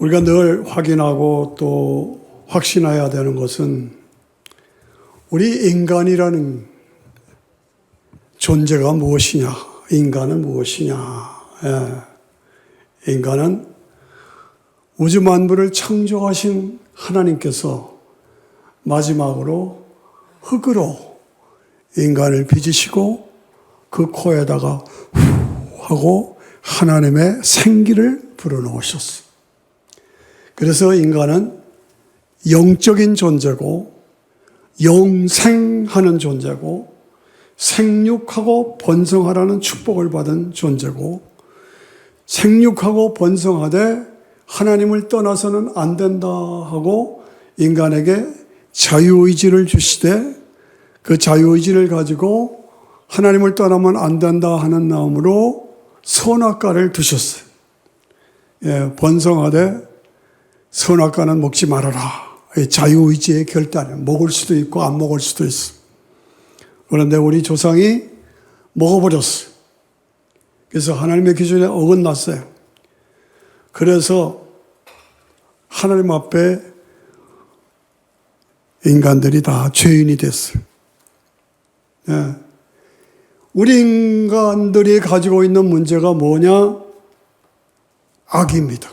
우리가 늘 확인하고 또 확신해야 되는 것은 우리 인간이라는 존재가 무엇이냐, 인간은 무엇이냐. 인간은 우주 만물을 창조하신 하나님께서 마지막으로 흙으로 인간을 빚으시고 그 코에다가 후 하고 하나님의 생기를 불어넣으셨어요. 그래서 인간은 영적인 존재고 영생하는 존재고 생육하고 번성하라는 축복을 받은 존재고 생육하고 번성하되 하나님을 떠나서는 안 된다 하고 인간에게 자유의지를 주시되 그 자유의지를 가지고 하나님을 떠나면 안 된다 하는 마음으로 선악과를 두셨어요. 번성하되 선악과는 먹지 말아라. 자유의지의 결단이에요. 먹을 수도 있고 안 먹을 수도 있어. 그런데 우리 조상이 먹어버렸어요. 그래서 하나님의 기준에 어긋났어요. 그래서 하나님 앞에 인간들이 다 죄인이 됐어요. 우리 인간들이 가지고 있는 문제가 뭐냐? 악입니다.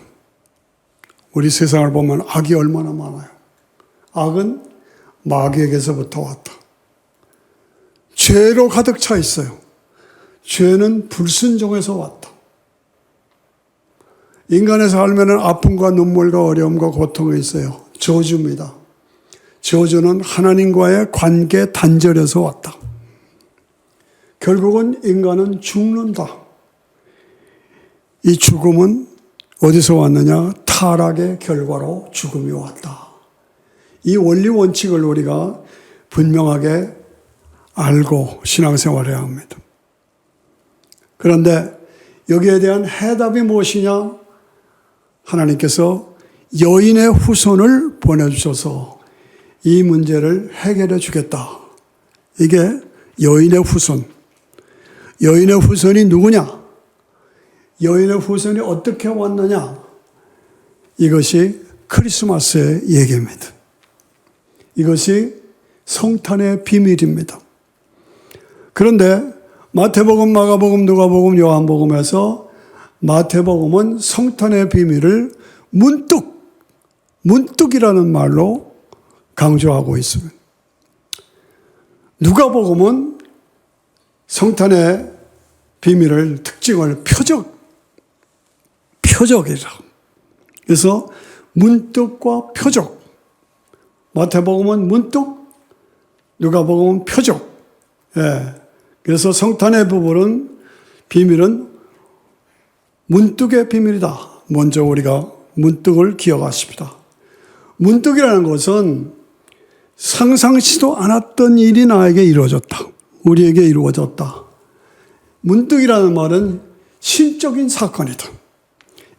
우리 세상을 보면 악이 얼마나 많아요. 악은 마귀에게서부터 왔다. 죄로 가득 차 있어요. 죄는 불순종에서 왔다. 인간의 삶에는 아픔과 눈물과 어려움과 고통이 있어요. 저주입니다. 저주는 하나님과의 관계 단절에서 왔다. 결국은 인간은 죽는다. 이 죽음은 어디서 왔느냐? 타락의 결과로 죽음이 왔다. 이 원리 원칙을 우리가 분명하게 알고 신앙생활해야 합니다. 그런데 여기에 대한 해답이 무엇이냐? 하나님께서 여인의 후손을 보내주셔서 이 문제를 해결해 주겠다. 이게 여인의 후손. 여인의 후손이 누구냐? 여인의 후손이 어떻게 왔느냐? 이것이 크리스마스의 얘기입니다. 이것이 성탄의 비밀입니다. 그런데 마태복음, 마가복음, 누가복음, 요한복음에서 마태복음은 성탄의 비밀을 문득이라는 말로 강조하고 있습니다. 누가복음은 성탄의 비밀을 특징을 표적이라. 그래서 문득과 표적. 마태복음은 문득, 누가복음은 표적. 그래서 성탄의 비밀은 문득의 비밀이다. 먼저 우리가 문득을 기억하십니다. 문득이라는 것은 상상치도 않았던 일이 나에게 이루어졌다. 우리에게 이루어졌다. 문득이라는 말은 신적인 사건이다.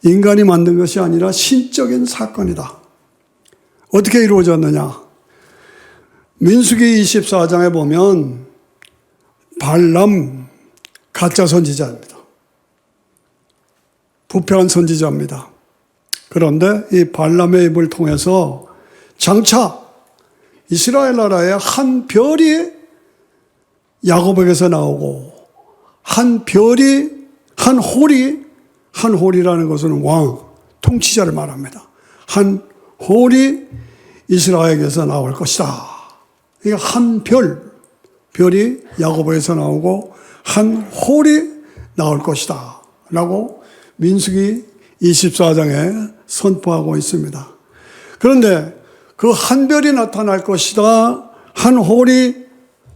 인간이 만든 것이 아니라 신적인 사건이다. 어떻게 이루어졌느냐? 민수기 24장에 보면 발람 가짜 선지자입니다. 부패한 선지자입니다. 그런데 이 발람의 입을 통해서 장차 이스라엘 나라의 한 별이 야곱에게서 나오고 한 홀이라는 것은 왕, 통치자를 말합니다. 한 홀이 이스라엘에게서 나올 것이다. 이게 한 별이 야곱에게서 나오고 한 홀이 나올 것이다. 라고 민수기 24장에 선포하고 있습니다. 그런데 그 한 별이 나타날 것이다. 한 홀이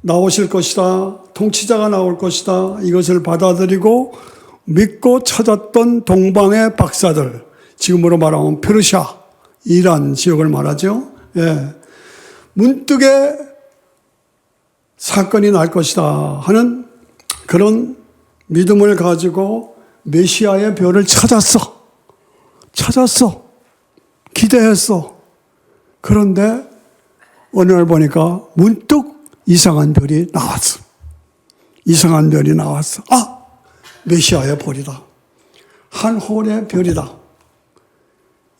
나오실 것이다. 통치자가 나올 것이다. 이것을 받아들이고 믿고 찾았던 동방의 박사들, 지금으로 말하면 페르시아, 이란 지역을 말하죠. 문득에 사건이 날 것이다 하는 그런 믿음을 가지고 메시아의 별을 찾았어. 기대했어. 그런데 어느 날 보니까 문득 이상한 별이 나왔어. 메시아의 별이다. 한 홀의 별이다.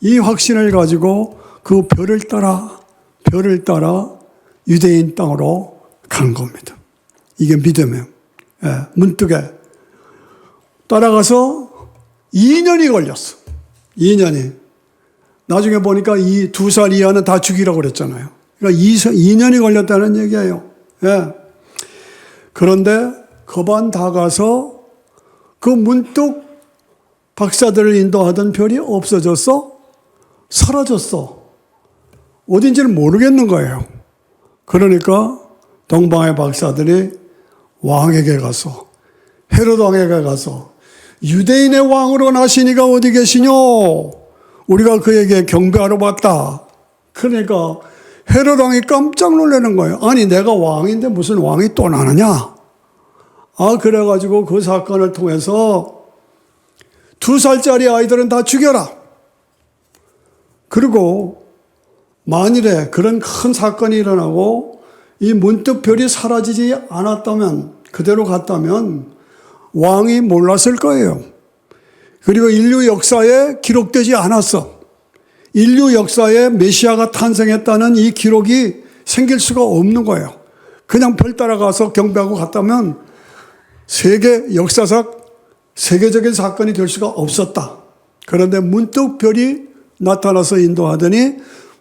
이 확신을 가지고 그 별을 따라 유대인 땅으로 간 겁니다. 이게 믿음이에요. 예, 문득에 따라가서 2년이 걸렸어. 2년이. 나중에 보니까 이 2살 이하는 다 죽이라고 그랬잖아요. 그러니까 2년이 걸렸다는 얘기예요. 예. 그런데 거반 다 가서 그 문득 박사들을 인도하던 별이 없어졌어? 사라졌어. 어딘지를 모르겠는 거예요. 그러니까 동방의 박사들이 왕에게 가서, 헤롯 왕에게 가서, 유대인의 왕으로 나시니가 어디 계시뇨? 우리가 그에게 경배하러 왔다. 그러니까 헤롯 왕이 깜짝 놀라는 거예요. 아니, 내가 왕인데 무슨 왕이 또 나느냐? 그래가지고 그 사건을 통해서 2살짜리 아이들은 다 죽여라. 그리고 만일에 그런 큰 사건이 일어나고 이 문득별이 사라지지 않았다면, 그대로 갔다면 왕이 몰랐을 거예요. 그리고 인류 역사에 기록되지 않았어. 인류 역사에 메시아가 탄생했다는 이 기록이 생길 수가 없는 거예요. 그냥 별 따라가서 경배하고 갔다면 세계 역사상 세계적인 사건이 될 수가 없었다. 그런데 문득 별이 나타나서 인도하더니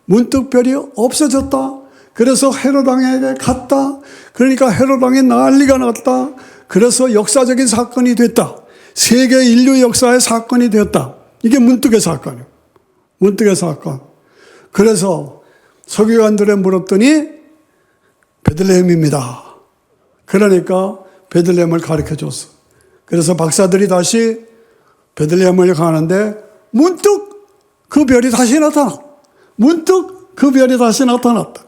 문득 별이 없어졌다. 그래서 헤롯 왕에게 갔다. 그러니까 헤롯 왕이 난리가 났다. 그래서 역사적인 사건이 됐다. 세계 인류 역사의 사건이 되었다. 이게 문득의 사건이에요. 문득의 사건. 그래서 서기관들에 물었더니 베들레헴입니다. 그러니까 베들레헴을 가르쳐 줬어. 그래서 박사들이 다시 베들레헴을 가는데 문득 그 별이 다시 나타나. 문득 그 별이 다시 나타났다.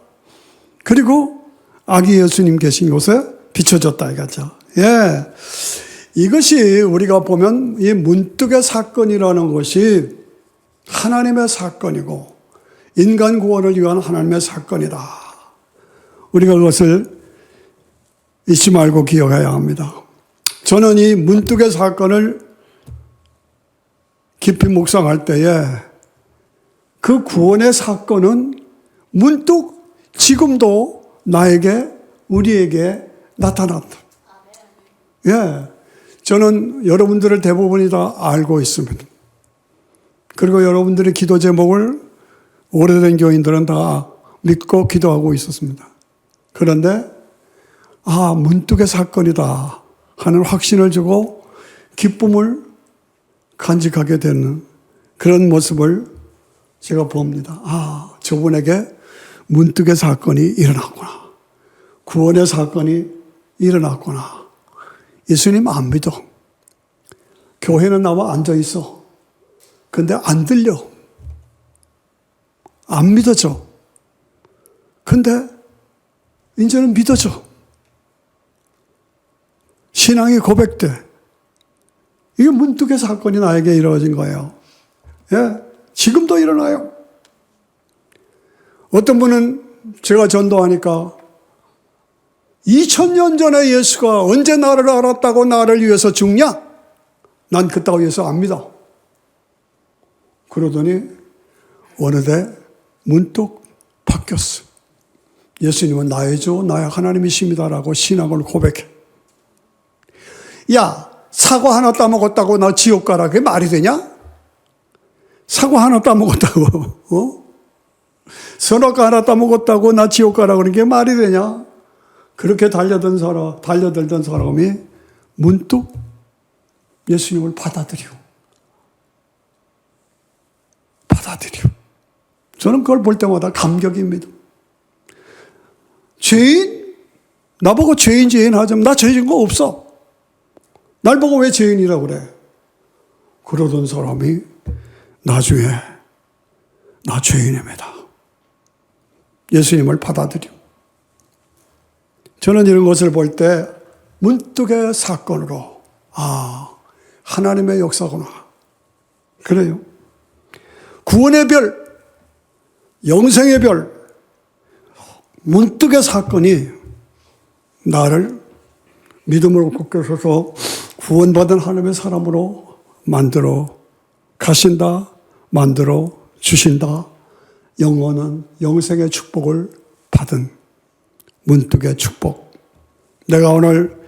그리고 아기 예수님 계신 곳에 비춰졌다 이거죠. 예. 이것이 우리가 보면 이 문득의 사건이라는 것이 하나님의 사건이고 인간 구원을 위한 하나님의 사건이다. 우리가 그것을 잊지 말고 기억해야 합니다. 저는 이 문득의 사건을 깊이 묵상할 때에 그 구원의 사건은 문득 지금도 나에게, 우리에게 나타났다. 예. 저는 여러분들을 대부분이 다 알고 있습니다. 그리고 여러분들의 기도 제목을 오래된 교인들은 다 믿고 기도하고 있었습니다. 그런데 문득의 사건이다 하는 확신을 주고 기쁨을 간직하게 되는 그런 모습을 제가 봅니다. 저분에게 문득의 사건이 일어났구나. 구원의 사건이 일어났구나. 예수님 안 믿어. 교회는 나와 앉아있어. 근데 안 들려. 안 믿어져. 근데 이제는 믿어져. 신앙이 고백돼. 이게 문득의 사건이 나에게 이루어진 거예요. 예? 지금도 일어나요. 어떤 분은 제가 전도하니까 2000년 전에 예수가 언제 나를 알았다고 나를 위해서 죽냐? 난 그따위 예수 안 믿어. 그러더니 어느새 문득 바뀌었어. 예수님은 나의 주, 나의 하나님이십니다라고 신앙을 고백해. 야, 사과 하나 따먹었다고 나 지옥 가라. 그게 말이 되냐? 사과 하나 따먹었다고, 선악과 하나 따먹었다고 나 지옥 가라. 그런 게 말이 되냐? 그렇게 달려들던 사람이 문득 예수님을 받아들여. 저는 그걸 볼 때마다 감격입니다. 죄인? 나보고 죄인 하자면 나 죄인 거 없어. 날 보고 왜 죄인이라고 그래? 그러던 사람이 나중에 나 죄인입니다. 예수님을 받아들여. 저는 이런 것을 볼 때 문득의 사건으로 하나님의 역사구나. 그래요. 구원의 별, 영생의 별, 문득의 사건이 나를 믿음으로 굳게 서서 구원받은 하나님의 사람으로 만들어 가신다, 만들어 주신다. 영혼은 영생의 축복을 받은 문득의 축복. 내가 오늘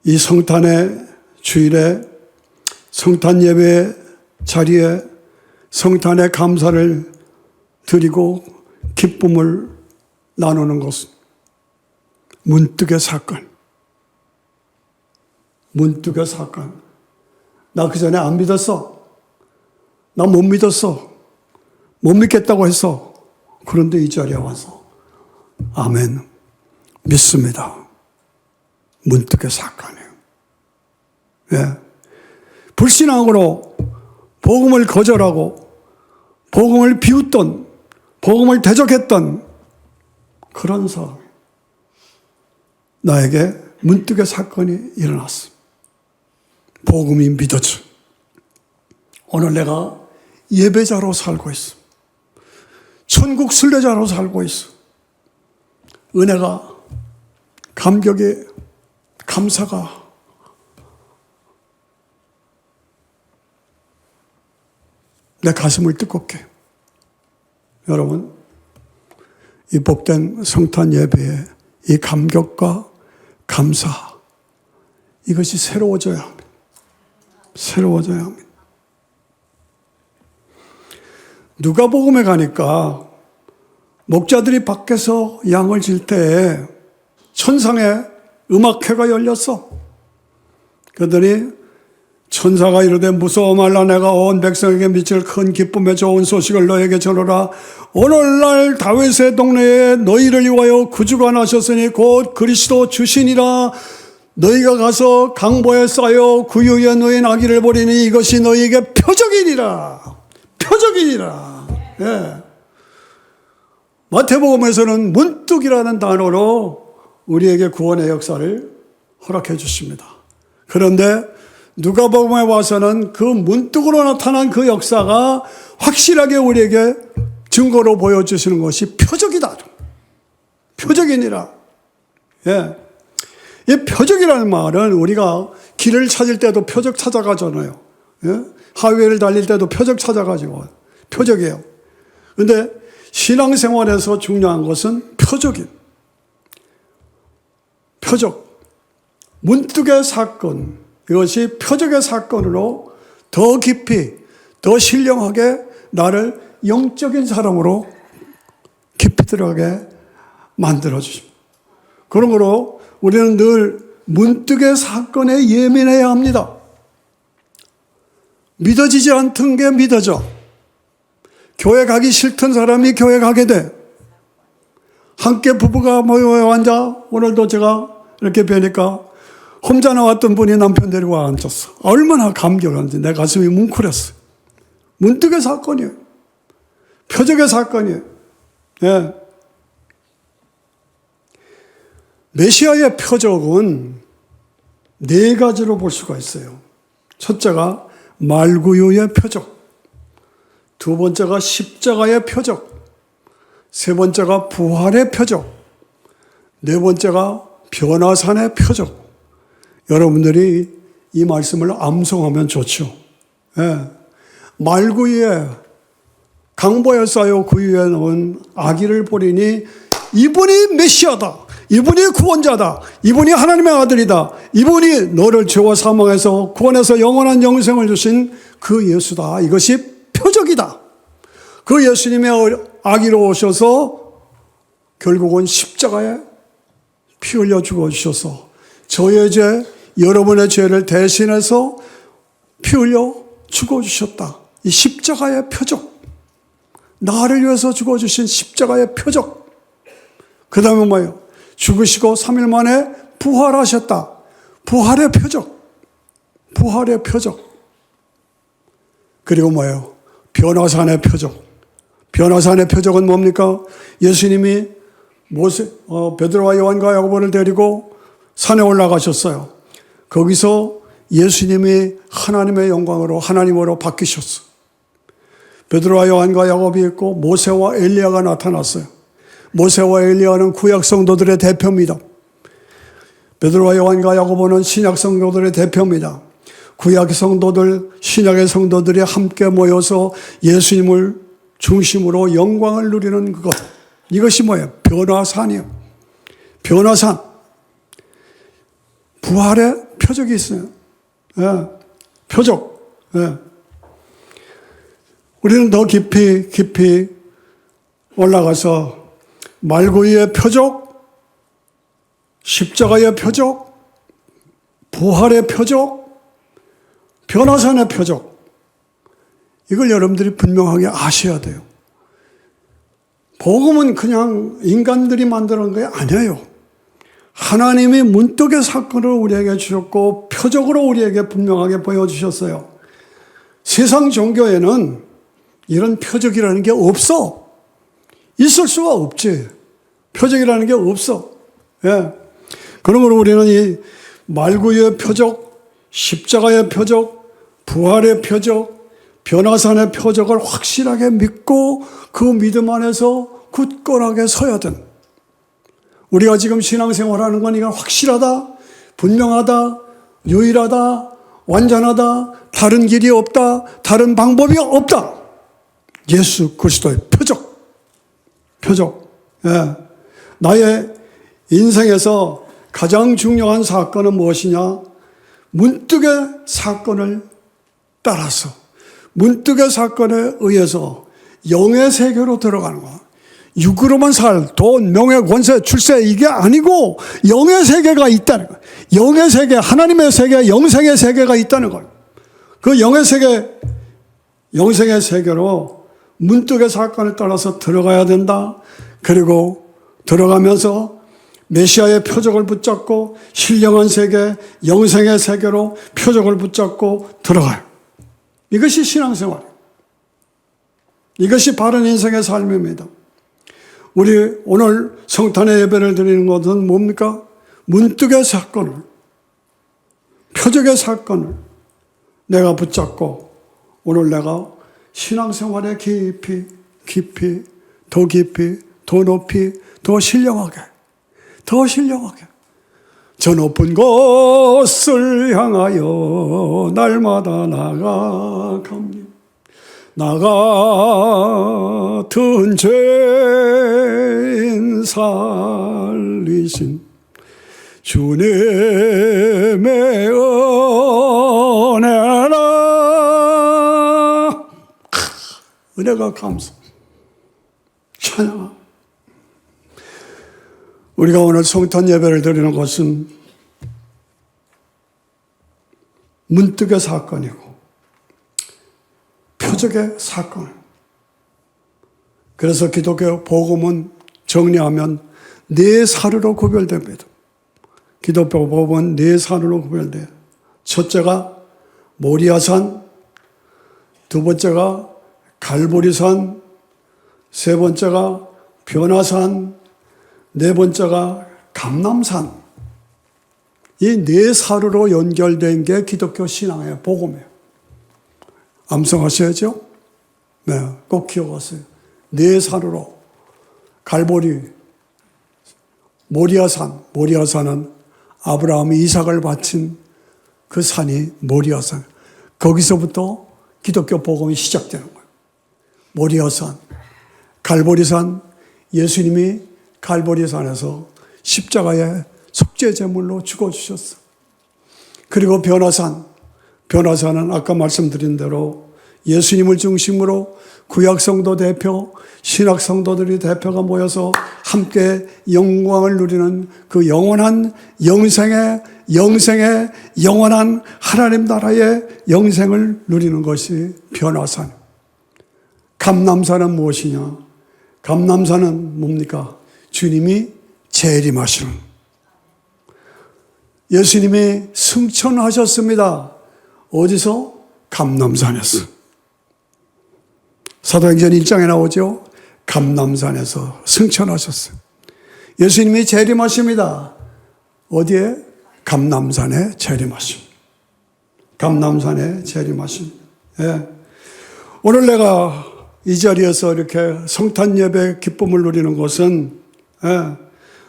이 성탄의 주일에 성탄 예배 자리에 성탄의 감사를 드리고 기쁨을 나누는 것은 문득의 사건. 문득의 사건. 나 그 전에 안 믿었어. 나 못 믿었어. 못 믿겠다고 했어. 그런데 이 자리에 와서 아멘. 믿습니다. 문득의 사건이에요. 예. 불신앙으로 복음을 거절하고 복음을 비웃던 복음을 대적했던 그런 사람 나에게 문득의 사건이 일어났어. 복음이 믿어져. 오늘 내가 예배자로 살고 있어. 천국 순례자로 살고 있어. 은혜가, 감격이, 감사가 내 가슴을 뜨겁게 해요. 여러분, 이 복된 성탄 예배에 이 감격과 감사, 이것이 새로워져야 합니다. 새로워져야 합니다. 누가복음에 가니까 목자들이 밖에서 양을 질 때에 천상에 음악회가 열렸어. 그러더니 천사가 이르되 무서워 말라. 내가 온 백성에게 미칠 큰 기쁨의 좋은 소식을 너에게 전하라. 오늘날 다윗의 동네에 너희를 위하여 구주가 나셨으니 곧 그리스도 주시니라. 너희가 가서 강보에 쌓여 구유에 놓인 아기를 보리니 이것이 너희에게 표적이니라. 표적이니라. 예. 마태복음에서는 문득이라는 단어로 우리에게 구원의 역사를 허락해 주십니다. 그런데 누가복음에 와서는 그 문득으로 나타난 그 역사가 확실하게 우리에게 증거로 보여주시는 것이 표적이다. 표적이니라. 예. 이 표적이라는 말은 우리가 길을 찾을 때도 표적 찾아가잖아요. 예? 하이웨이를 달릴 때도 표적 찾아가지고 표적이에요. 그런데 신앙생활에서 중요한 것은 표적이에요. 표적. 문득의 사건. 이것이 표적의 사건으로 더 깊이, 더 신령하게 나를 영적인 사람으로 깊이 들어가게 만들어주십니다. 그러므로 우리는 늘 문득의 사건에 예민해야 합니다. 믿어지지 않던 게 믿어져. 교회 가기 싫던 사람이 교회 가게 돼. 함께 부부가 모여 앉아. 오늘도 제가 이렇게 뵈니까 혼자 나왔던 분이 남편 데리고 앉았어. 얼마나 감격한지 내 가슴이 뭉클했어. 문득의 사건이에요. 표적의 사건이에요. 예. 메시아의 표적은 네 가지로 볼 수가 있어요. 첫째가 말구유의 표적, 두 번째가 십자가의 표적, 세 번째가 부활의 표적, 네 번째가 변화산의 표적. 여러분들이 이 말씀을 암송하면 좋죠. 예. 말구유에 강보에 쌓여 구유에 넣은 아기를 보리니 이분이 메시아다. 이분이 구원자다. 이분이 하나님의 아들이다. 이분이 너를 죄와 사망에서 구원해서 영원한 영생을 주신 그 예수다. 이것이 표적이다. 그 예수님의 아기로 오셔서 결국은 십자가에 피 흘려 죽어주셔서 저의 죄, 여러분의 죄를 대신해서 피 흘려 죽어주셨다. 이 십자가의 표적. 나를 위해서 죽어주신 십자가의 표적. 그 다음에 뭐예요? 죽으시고 3일 만에 부활하셨다. 부활의 표적. 부활의 표적. 그리고 뭐예요? 변화산의 표적. 변화산의 표적은 뭡니까? 예수님이 베드로와 요한과 야고보를 데리고 산에 올라가셨어요. 거기서 예수님이 하나님의 영광으로 하나님으로 바뀌셨어. 베드로와 요한과 야고보가 있고 모세와 엘리야가 나타났어요. 모세와 엘리야는 구약 성도들의 대표입니다. 베드로와 요한과 야고보는 신약 성도들의 대표입니다. 구약 성도들, 신약의 성도들이 함께 모여서 예수님을 중심으로 영광을 누리는 그것. 이것이 뭐예요? 변화산이요. 변화산. 부활의 표적이 있어요. 예, 표적. 예. 우리는 더 깊이 올라가서 말구이의 표적, 십자가의 표적, 부활의 표적, 변화산의 표적. 이걸 여러분들이 분명하게 아셔야 돼요. 복음은 그냥 인간들이 만드는 게 아니에요. 하나님이 문득의 사건을 우리에게 주셨고 표적으로 우리에게 분명하게 보여주셨어요. 세상 종교에는 이런 표적이라는 게 없어. 있을 수가 없지. 표적이라는 게 없어. 예. 그러므로 우리는 이 말구의 표적, 십자가의 표적, 부활의 표적, 변화산의 표적을 확실하게 믿고 그 믿음 안에서 굳건하게 서야 된, 우리가 지금 신앙생활하는 건 이건 확실하다, 분명하다, 유일하다, 완전하다, 다른 길이 없다, 다른 방법이 없다. 예수 그리스도의 표적. 예. 나의 인생에서 가장 중요한 사건은 무엇이냐? 문득의 사건을 따라서, 문득의 사건에 의해서 영의 세계로 들어가는 거야. 육으로만 살, 돈, 명예, 권세, 출세 이게 아니고 영의 세계가 있다는 거예요. 영의 세계, 하나님의 세계, 영생의 세계가 있다는 거예요. 그 영의 세계, 영생의 세계로 문득의 사건을 따라서 들어가야 된다. 그리고 들어가면서 메시아의 표적을 붙잡고 신령한 세계, 영생의 세계로 표적을 붙잡고 들어가요. 이것이 신앙생활이에요. 이것이 바른 인생의 삶입니다. 우리 오늘 성탄의 예배를 드리는 것은 뭡니까? 문득의 사건을, 표적의 사건을 내가 붙잡고 오늘 내가 신앙생활에 깊이, 더 높이, 더 신령하게 저 높은 곳을 향하여 날마다 나아갑니다. 나 같은 죄인 살리신 주님의 은혜라. 은혜가 감사. 찬양. 우리가 오늘 성탄 예배를 드리는 것은 문득의 사건이고 표적의 사건. 그래서 기독교 복음은 정리하면 네 사르로 구별됩니다. 기독교 복음은 네 사르로 구별돼요. 첫째가 모리아산, 두 번째가 갈보리산, 세 번째가 변화산, 네 번째가 감람산. 이 네 사르로 연결된 게 기독교 신앙의 복음이에요. 암송하셔야죠? 네, 꼭 기억하세요. 네 산으로 갈보리, 모리아산은 아브라함이 이삭을 바친 그 산이 모리아산. 거기서부터 기독교 복음이 시작되는 거예요. 모리아산, 갈보리산, 예수님이 갈보리산에서 십자가의 속죄제물로 죽어주셨어. 그리고 변화산은 아까 말씀드린 대로 예수님을 중심으로 구약성도 대표, 신약성도들이 대표가 모여서 함께 영광을 누리는 그 영원한 영생의 영원한 하나님 나라의 영생을 누리는 것이 변화산. 감람산은 무엇이냐? 감람산은 뭡니까? 주님이 재림하시는, 예수님이 승천하셨습니다. 어디서? 감람산에서. 사도행전 1장에 나오죠. 감람산에서 승천하셨어요. 예수님이 재림하십니다. 어디에? 감람산에 재림하심. 감람산에 재림하심. 예. 오늘 내가 이 자리에서 이렇게 성탄 예배 기쁨을 누리는 것은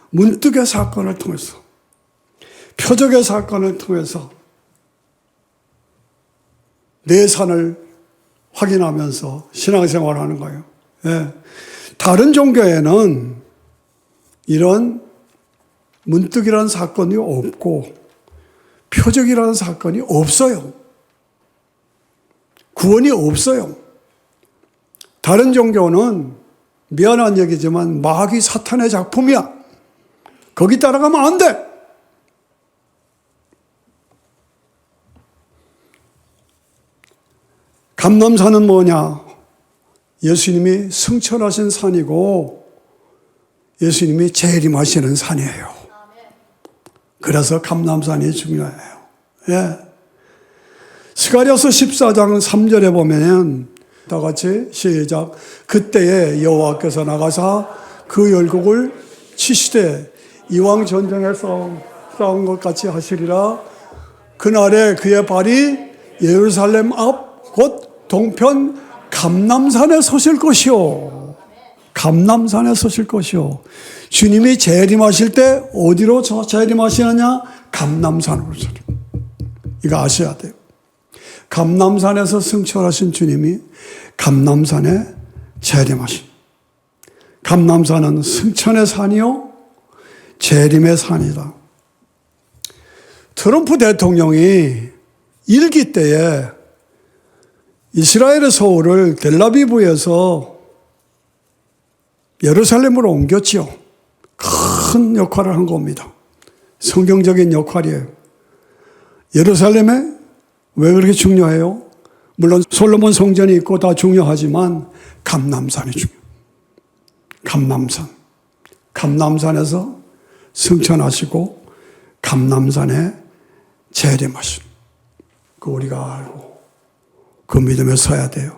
문득의 사건을 통해서, 표적의 사건을 통해서 내 산을 확인하면서 신앙생활을 하는 거예요. 예. 다른 종교에는 이런 문득이라는 사건이 없고 표적이라는 사건이 없어요. 구원이 없어요. 다른 종교는 미안한 얘기지만 마귀 사탄의 작품이야. 거기 따라가면 안 돼. 감람산은 뭐냐? 예수님이 승천하신 산이고 예수님이 재림하시는 산이에요. 그래서 감람산이 중요해요. 예. 스가랴서 14장 3절에 보면 다 같이 시작. 그때에 여호와께서 나가사 그 열국을 치시되 이왕 전쟁에서 싸운 것 같이 하시리라. 그날에 그의 발이 예루살렘 앞 곧 동편 감람산에 서실 것이요. 감람산에 서실 것이요. 주님이 재림하실 때 어디로 재림하시느냐? 감람산으로 재림. 이거 아셔야 돼요. 감람산에서 승천하신 주님이 감람산에 재림하신. 감람산은 승천의 산이요 재림의 산이다. 트럼프 대통령이 일기 때에 이스라엘의 서울을 델라비브에서 예루살렘으로 옮겼지요. 큰 역할을 한 겁니다. 성경적인 역할이에요. 예루살렘에 왜 그렇게 중요해요? 물론 솔로몬 성전이 있고 다 중요하지만 감람산이 중요해요. 감람산. 감람산에서 승천하시고 감람산에 재림하시고 그 우리가 알고 그 믿음에 서야 돼요.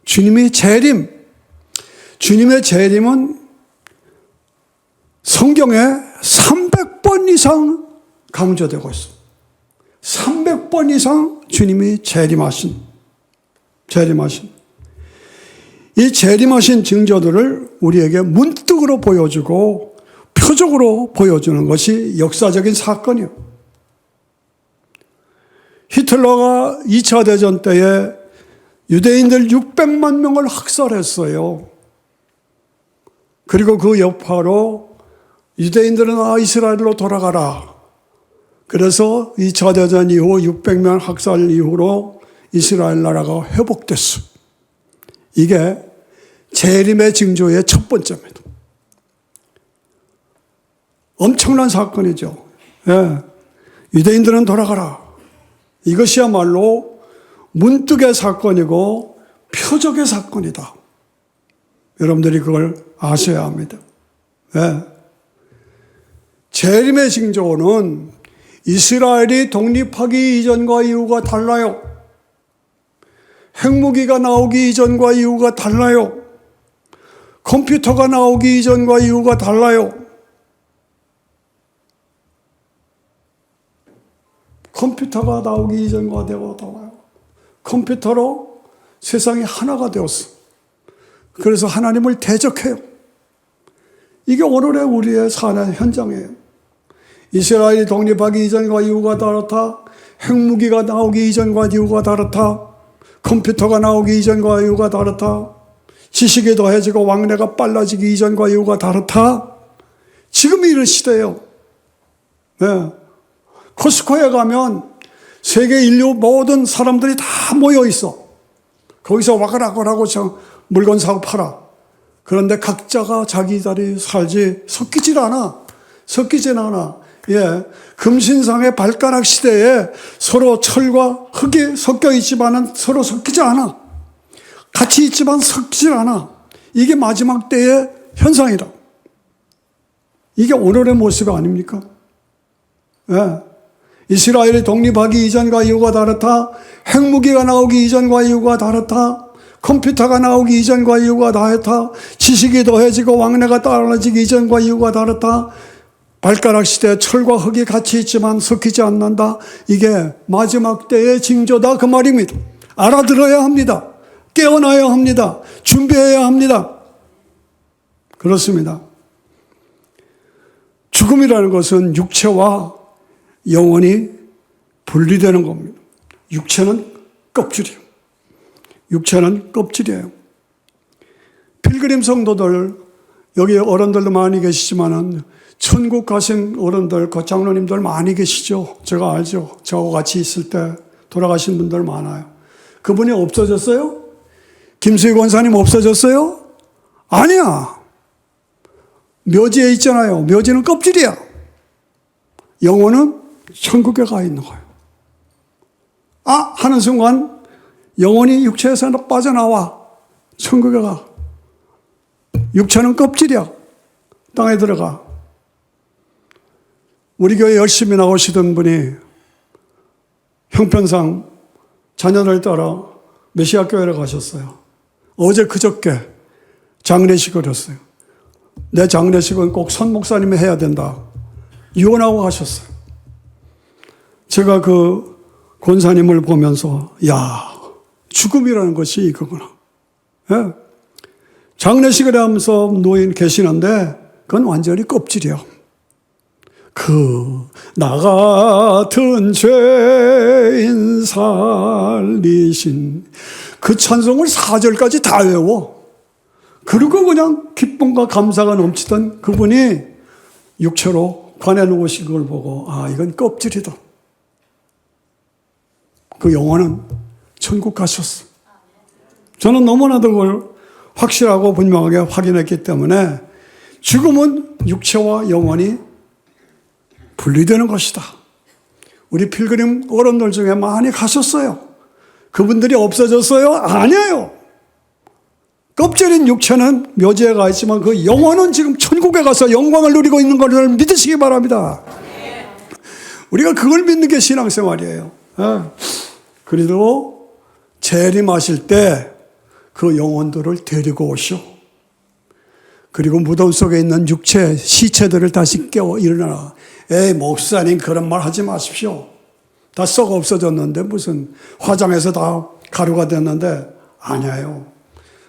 주님의 재림은 성경에 300번 이상 강조되고 있어요. 300번 이상 주님이 재림하신. 이 재림하신 징조들을 우리에게 문득으로 보여주고 표적으로 보여주는 것이 역사적인 사건이에요. 히틀러가 2차 대전 때에 유대인들 600만 명을 학살했어요. 그리고 그 여파로 유대인들은 이스라엘로 돌아가라. 그래서 2차 대전 이후 600명 학살 이후로 이스라엘 나라가 회복됐어요. 이게 재림의 징조의 첫 번째입니다. 엄청난 사건이죠. 예. 유대인들은 돌아가라. 이것이야말로 문득의 사건이고 표적의 사건이다. 여러분들이 그걸 아셔야 합니다. 네. 재림의 징조는 이스라엘이 독립하기 이전과 이후가 달라요. 핵무기가 나오기 이전과 이후가 달라요. 컴퓨터가 나오기 이전과 이후가 달라요. 컴퓨터가 나오기 이전과 되고 달라요. 컴퓨터로 세상이 하나가 되었어. 그래서 하나님을 대적해요. 이게 오늘의 우리의 삶의 현장이에요. 이스라엘이 독립하기 이전과 이후가 다르다. 핵무기가 나오기 이전과 이후가 다르다. 컴퓨터가 나오기 이전과 이후가 다르다. 지식이 더해지고 왕래가 빨라지기 이전과 이후가 다르다. 지금 이런 시대예요. 네. 코스코에 가면 세계 인류 모든 사람들이 다 모여 있어. 거기서 와글와글하고 물건 사고 팔아. 그런데 각자가 자기 자리 살지 섞이질 않아. 예. 금신상의 발가락 시대에 서로 철과 흙이 섞여 있지만은 서로 섞이지 않아. 같이 있지만 섞이질 않아. 이게 마지막 때의 현상이다. 이게 오늘의 모습 아닙니까? 예. 이스라엘이 독립하기 이전과 이후가 다르다. 핵무기가 나오기 이전과 이후가 다르다. 컴퓨터가 나오기 이전과 이후가 다르다. 지식이 더해지고 왕래가 따라지기 이전과 이후가 다르다. 발가락 시대에 철과 흙이 같이 있지만 섞이지 않는다. 이게 마지막 때의 징조다 그 말입니다. 알아들어야 합니다. 깨어나야 합니다. 준비해야 합니다. 그렇습니다. 죽음이라는 것은 육체와 영혼이 분리되는 겁니다. 육체는 껍질이에요. 필그림 성도들, 여기 어른들도 많이 계시지만은 천국 가신 어른들, 장로님들 많이 계시죠. 제가 알죠. 저하고 같이 있을 때 돌아가신 분들 많아요. 그분이 없어졌어요? 김수희 권사님 없어졌어요? 아니야. 묘지에 있잖아요. 묘지는 껍질이야. 영혼은 천국에 가 있는 거예요. 아! 하는 순간 영혼이 육체에서 빠져나와. 천국에 가. 육체는 껍질이야. 땅에 들어가. 우리 교회 열심히 나오시던 분이 형편상 자녀를 따라 메시아 교회를 가셨어요. 어제 그저께 장례식을 했어요. 내 장례식은 꼭 선 목사님이 해야 된다. 유언하고 가셨어요. 제가 그 권사님을 보면서 야, 죽음이라는 것이 이거구나. 예? 장례식을 하면서 노인 계시는데 그건 완전히 껍질이야. 나 같은 죄인 살리신 그 찬송을 4절까지 다 외워. 그리고 그냥 기쁨과 감사가 넘치던 그분이 육체로 관에 누우신 걸 보고 아, 이건 껍질이다. 그 영혼은 천국 가셨어. 저는 너무나도 그걸 확실하고 분명하게 확인했기 때문에 죽음은 육체와 영혼이 분리되는 것이다. 우리 필그림 어른들 중에 많이 가셨어요. 그분들이 없어졌어요? 아니에요. 껍질인 육체는 묘지에 가 있지만 그 영혼은 지금 천국에 가서 영광을 누리고 있는 것을 믿으시기 바랍니다. 우리가 그걸 믿는 게 신앙생활이에요. 그래도 재림하실 때 그 영혼들을 데리고 오시오. 그리고 무덤 속에 있는 육체, 시체들을 다시 깨워 일어나라. 에이, 목사님 그런 말 하지 마십시오. 다 썩어 없어졌는데 무슨 화장해서 다 가루가 됐는데 아니에요.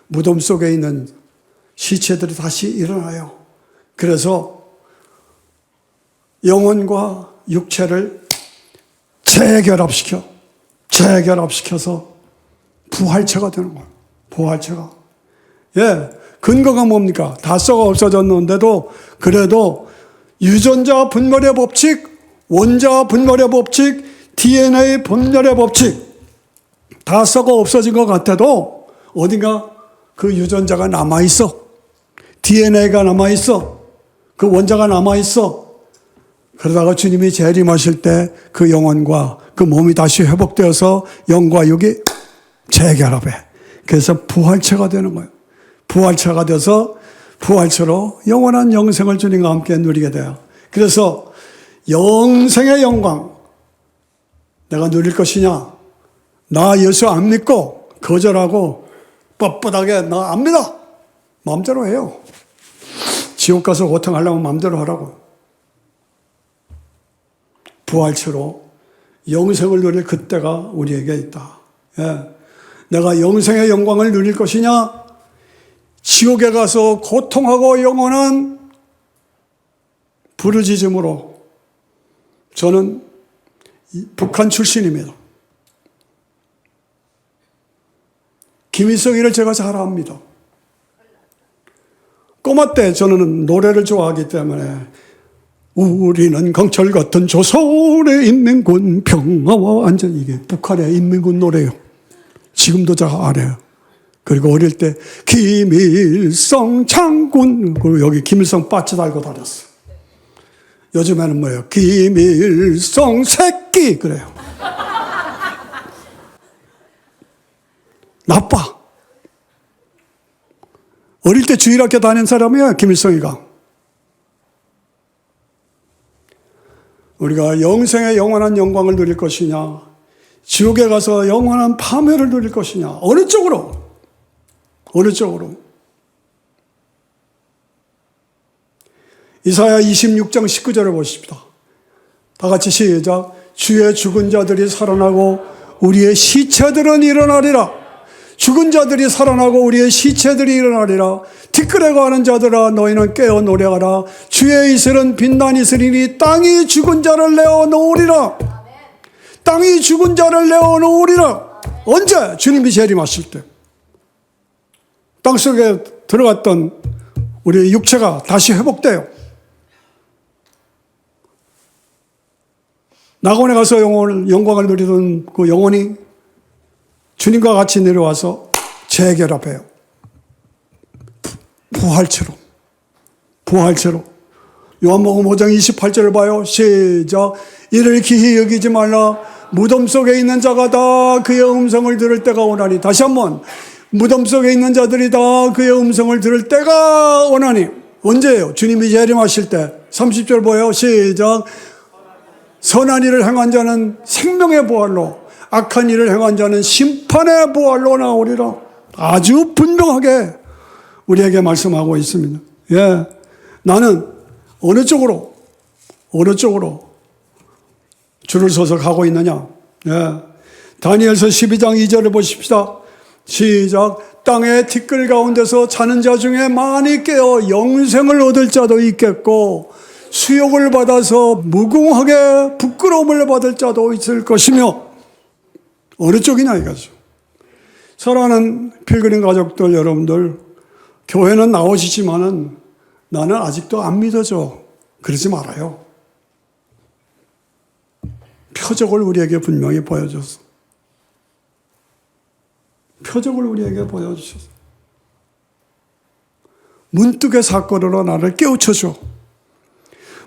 무덤 속에 있는 시체들이 다시 일어나요. 그래서 영혼과 육체를 재결합시켜서 부활체가 되는 거예요. 부활체가. 예, 근거가 뭡니까? 다 썩어 없어졌는데도 그래도 유전자 분멸의 법칙, 원자 분멸의 법칙, DNA 분멸의 법칙 다 썩어 없어진 것 같아도 어딘가 그 유전자가 남아있어. DNA가 남아있어. 그 원자가 남아있어. 그러다가 주님이 재림하실 때 그 영혼과 그 몸이 다시 회복되어서 영과 육이 재결합해. 그래서 부활체가 되는 거예요. 부활체가 돼서 부활체로 영원한 영생을 주님과 함께 누리게 돼요. 그래서 영생의 영광 내가 누릴 것이냐? 나 예수 안 믿고 거절하고 뻣뻣하게 나 안 믿어. 마음대로 해요. 지옥 가서 고통하려면 마음대로 하라고. 부활체로 영생을 누릴 그때가 우리에게 있다. 예. 내가 영생의 영광을 누릴 것이냐? 지옥에 가서 고통하고 영원한 부르짖음으로. 저는 북한 출신입니다. 김일성이를 제가 잘 압니다. 꼬마 때 저는 노래를 좋아하기 때문에 우리는 강철 같은 조선의 인민군 평화와 안전, 이게 북한의 인민군 노래예요. 지금도 잘 알아요. 그리고 어릴 때 김일성 장군, 그리고 여기 김일성 빠치 달고 다녔어요. 요즘에는 뭐예요? 김일성 새끼 그래요. 나빠. 어릴 때 주일학교 다닌 사람이야, 김일성이가. 우리가 영생의 영원한 영광을 누릴 것이냐, 지옥에 가서 영원한 파멸을 누릴 것이냐, 어느 쪽으로? 어느 쪽으로? 이사야 26장 19절을 보십시다. 다 같이 시작. 주의 죽은 자들이 살아나고 우리의 시체들은 일어나리라. 죽은 자들이 살아나고 우리의 시체들이 일어나리라. 티끌에 거하는 자들아 너희는 깨어 노래하라. 주의 이슬은 빛나니 있으리니 땅이 죽은 자를 내어 놓으리라. 땅이 죽은 자를 내어 놓으리라. 언제? 주님이 재림하실 때. 땅속에 들어갔던 우리 육체가 다시 회복돼요. 낙원에 가서 영광을 누리던 그 영혼이 주님과 같이 내려와서 재결합해요. 부활체로. 요한복음 5장 28절을 봐요. 시작. 이를 기히 여기지 말라. 무덤 속에 있는 자가 다 그의 음성을 들을 때가 오나니. 다시 한번. 무덤 속에 있는 자들이 다 그의 음성을 들을 때가 오나니. 언제예요? 주님이 재림하실 때. 30절 보여요. 시작. 선한 일을 행한 자는 생명의 부활로, 악한 일을 행한 자는 심판의 부활로 나오리라. 아주 분명하게 우리에게 말씀하고 있습니다. 예. 나는 어느 쪽으로 줄을 서서 가고 있느냐. 예. 다니엘서 12장 2절을 보십시다. 시작. 땅의 티끌 가운데서 자는 자 중에 많이 깨어 영생을 얻을 자도 있겠고 수욕을 받아서 무궁하게 부끄러움을 받을 자도 있을 것이며. 어느 쪽이냐 이거죠. 사랑하는 필그림 가족들 여러분들, 교회는 나오시지만은 나는 아직도 안 믿어져. 그러지 말아요. 표적을 우리에게 분명히 보여줬어. 표적을 우리에게 보여주셨어. 문득의 사건으로 나를 깨우쳐줘.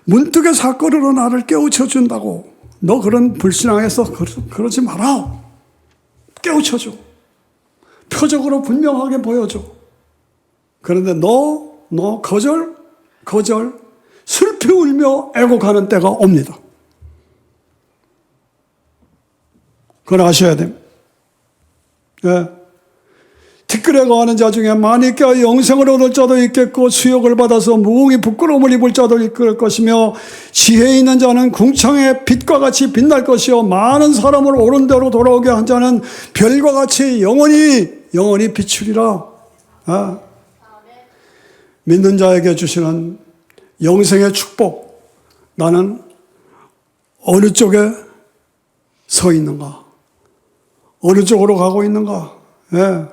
문득의 사건으로 나를 깨우쳐준다고. 너 그런 불신앙에서 그러지 마라. 깨우쳐줘. 표적으로 분명하게 보여줘. 그런데 너 거절, 슬피 울며 애곡하는 때가 옵니다. 그걸 아셔야 됩니다. 예. 티끌에 거하는 자 중에 많이 깨어 영생을 얻을 자도 있겠고 수욕을 받아서 무궁히 부끄러움을 입을 자도 있을 것이며 지혜 있는 자는 궁창의 빛과 같이 빛날 것이요 많은 사람을 옳은 대로 돌아오게 한 자는 별과 같이 영원히 비추리라. 아. 믿는 자에게 주시는 영생의 축복, 나는 어느 쪽에 서 있는가? 어느 쪽으로 가고 있는가? 예.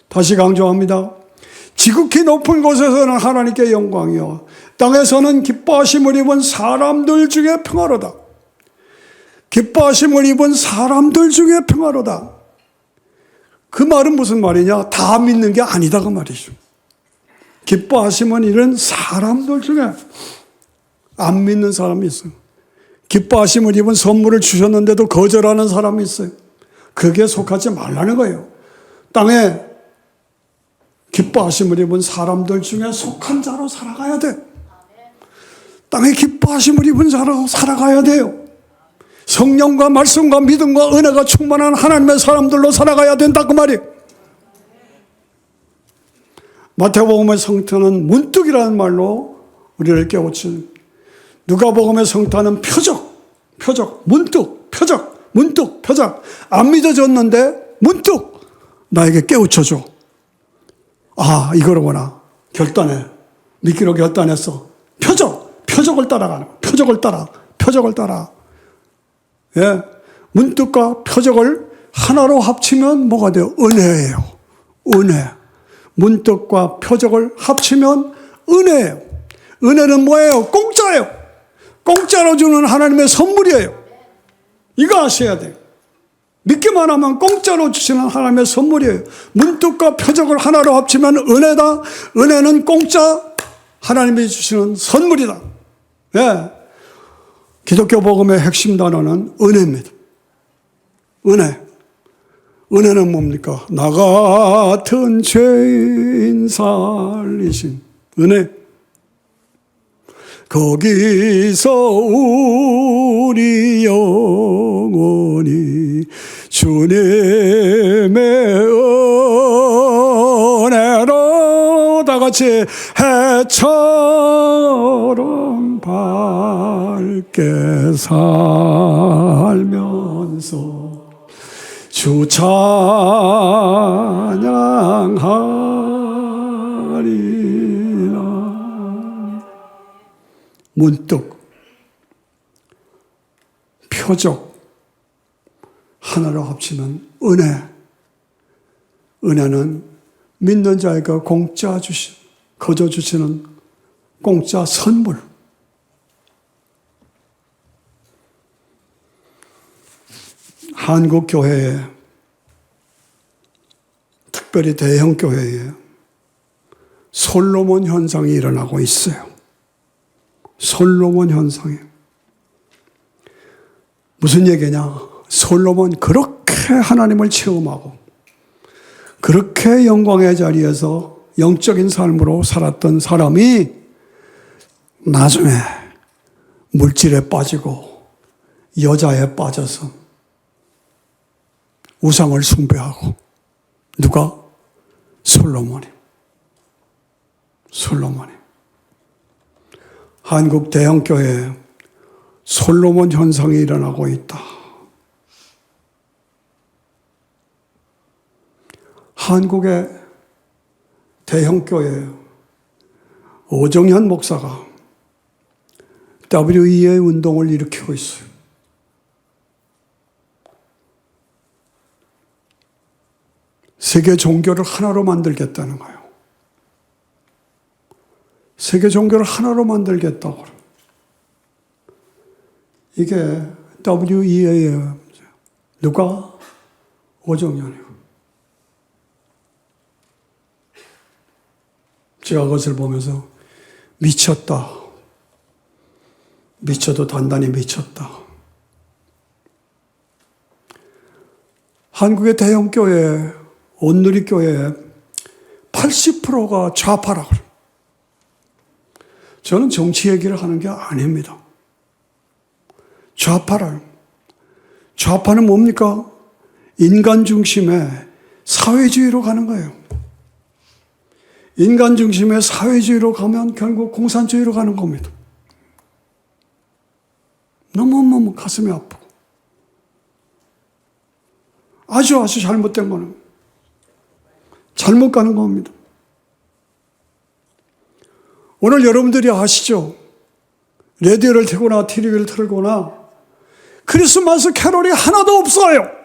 다시 강조합니다. 지극히 높은 곳에서는 하나님께 영광이요 땅에서는 기뻐하심을 입은 사람들 중에 평화로다. 기뻐하심을 입은 사람들 중에 평화로다. 그 말은 무슨 말이냐? 다 믿는 게 아니다 그 말이죠. 기뻐하심은 이런 사람들 중에 안 믿는 사람이 있어요. 기뻐하심을 입은 선물을 주셨는데도 거절하는 사람이 있어요. 그게 속하지 말라는 거예요. 땅에 기뻐하심을 입은 사람들 중에 속한 자로 살아가야 돼. 땅에 기뻐하심을 입은 자로 살아가야 돼요. 성령과 말씀과 믿음과 은혜가 충만한 하나님의 사람들로 살아가야 된다 그 말이에요. 마태복음의 성탄은 문득이라는 말로 우리를 깨우친, 누가복음의 성탄은 표적, 문득, 표적. 안 믿어졌는데 문득 나에게 깨우쳐줘. 아, 이거로구나. 결단해. 믿기로 결단했어. 표적을 따라가는 거야. 표적을 따라. 예. 문득과 표적을 하나로 합치면 뭐가 돼요? 은혜예요. 은혜. 문득과 표적을 합치면 은혜예요. 은혜는 뭐예요? 공짜예요. 공짜로 주는 하나님의 선물이에요. 이거 아셔야 돼요. 믿기만 하면 공짜로 주시는 하나님의 선물이에요. 문득과 표적을 하나로 합치면 은혜다. 은혜는 공짜, 하나님이 주시는 선물이다. 예. 기독교 복음의 핵심 단어는 은혜입니다. 은혜는 뭡니까? 나 같은 죄인 살리신 은혜. 거기서 우리 영혼이 주님의 은혜로 다같이 해처럼 밝게 살면서 주 찬양하리라. 문득, 표적, 하나로 합치면 은혜. 은혜는 믿는 자에게 공짜 주신 거저 주시는 공짜 선물. 한국 교회에, 특별히 대형 교회에 솔로몬 현상이 일어나고 있어요. 솔로몬 현상이. 무슨 얘기냐? 솔로몬 그렇게 하나님을 체험하고 그렇게 영광의 자리에서 영적인 삶으로 살았던 사람이 나중에 물질에 빠지고 여자에 빠져서 우상을 숭배하고. 누가? 솔로몬이. 한국 대형교회에 솔로몬 현상이 일어나고 있다. 한국의 대형교회 오정현 목사가 WEA 운동을 일으키고 있어요. 세계 종교를 하나로 만들겠다는 거예요. 세계 종교를 하나로 만들겠다고. 이게 WEA예요. 누가? 오정현이요. 제가 그것을 보면서 미쳤다. 미쳐도 단단히 미쳤다. 한국의 대형교회, 온누리교회 80%가 좌파라고 그래요. 저는 정치 얘기를 하는 게 아닙니다. 좌파라요. 좌파는 뭡니까? 인간 중심의 사회주의로 가는 거예요. 인간 중심의 사회주의로 가면 결국 공산주의로 가는 겁니다. 너무너무 가슴이 아프고. 아주 잘못된 거는 잘못 가는 겁니다. 오늘 여러분들이 아시죠? 라디오를 틀거나 TV를 틀거나 크리스마스 캐롤이 하나도 없어요.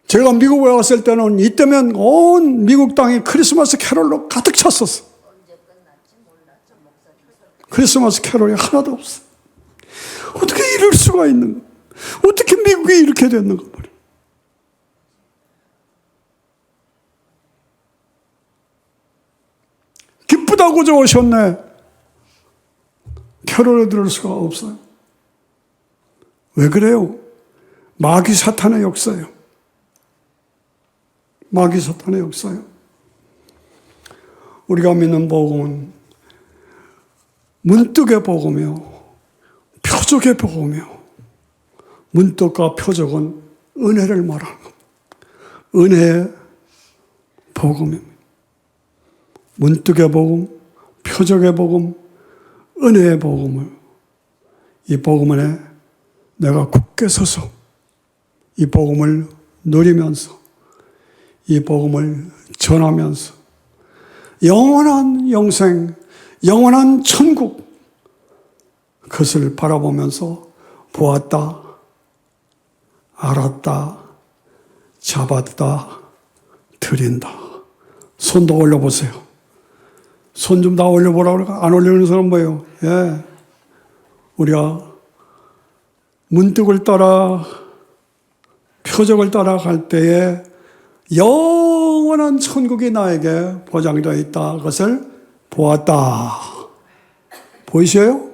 제가 미국에 왔을 때는 이때면 온 미국 땅이 크리스마스 캐롤로 가득 찼었어. 크리스마스 캐롤이 하나도 없어. 어떻게 이럴 수가 있는가? 어떻게 미국이 이렇게 됐는가 말이야. 기쁘다고 좋으셨네. 캐롤을 들을 수가 없어요. 왜 그래요? 마귀 사탄의 역사예요. 마귀 사탄의 역사예요. 우리가 믿는 복음은 문득의 복음이요, 표적의 복음이요. 문득과 표적은 은혜를 말하는 겁니다. 은혜의 복음입니다. 문득의 복음, 표적의 복음, 은혜의 복음을, 이 복음 안에 내가 굳게 서서 이 복음을 누리면서 이 복음을 전하면서 영원한 영생, 영원한 천국, 그것을 바라보면서 보았다, 알았다, 잡았다, 드린다. 손도 올려보세요. 손 좀 다 올려보라고 그러니까 안 올리는 사람 뭐예요? 예. 우리가 문득을 따라 표적을 따라갈 때에 영원한 천국이 나에게 보장되어 있다. 그것을 보았다. 보이세요?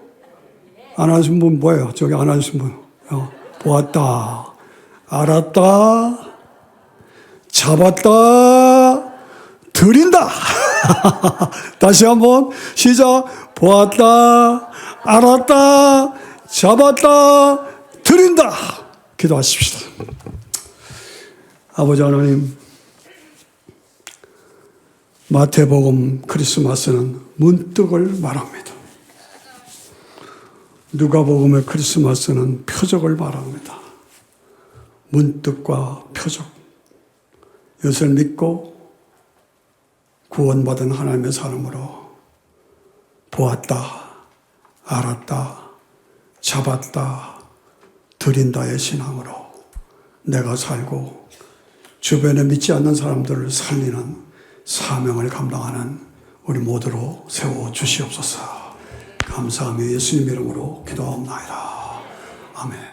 안 하신 분 뭐예요? 저기 안 하신 분. 보았다. 알았다. 잡았다. 드린다. 다시 한번 시작. 보았다. 알았다. 잡았다. 드린다. 기도하십시다. 아버지 하나님, 마태복음 크리스마스는 문득을 말합니다. 누가복음의 크리스마스는 표적을 말합니다. 문득과 표적. 이것을 믿고 구원받은 하나님의 사람으로 보았다, 알았다, 잡았다, 드린다의 신앙으로 내가 살고 주변에 믿지 않는 사람들을 살리는 사명을 감당하는 우리 모두로 세워 주시옵소서. 감사하며 예수님 이름으로 기도하옵나이다. 아멘.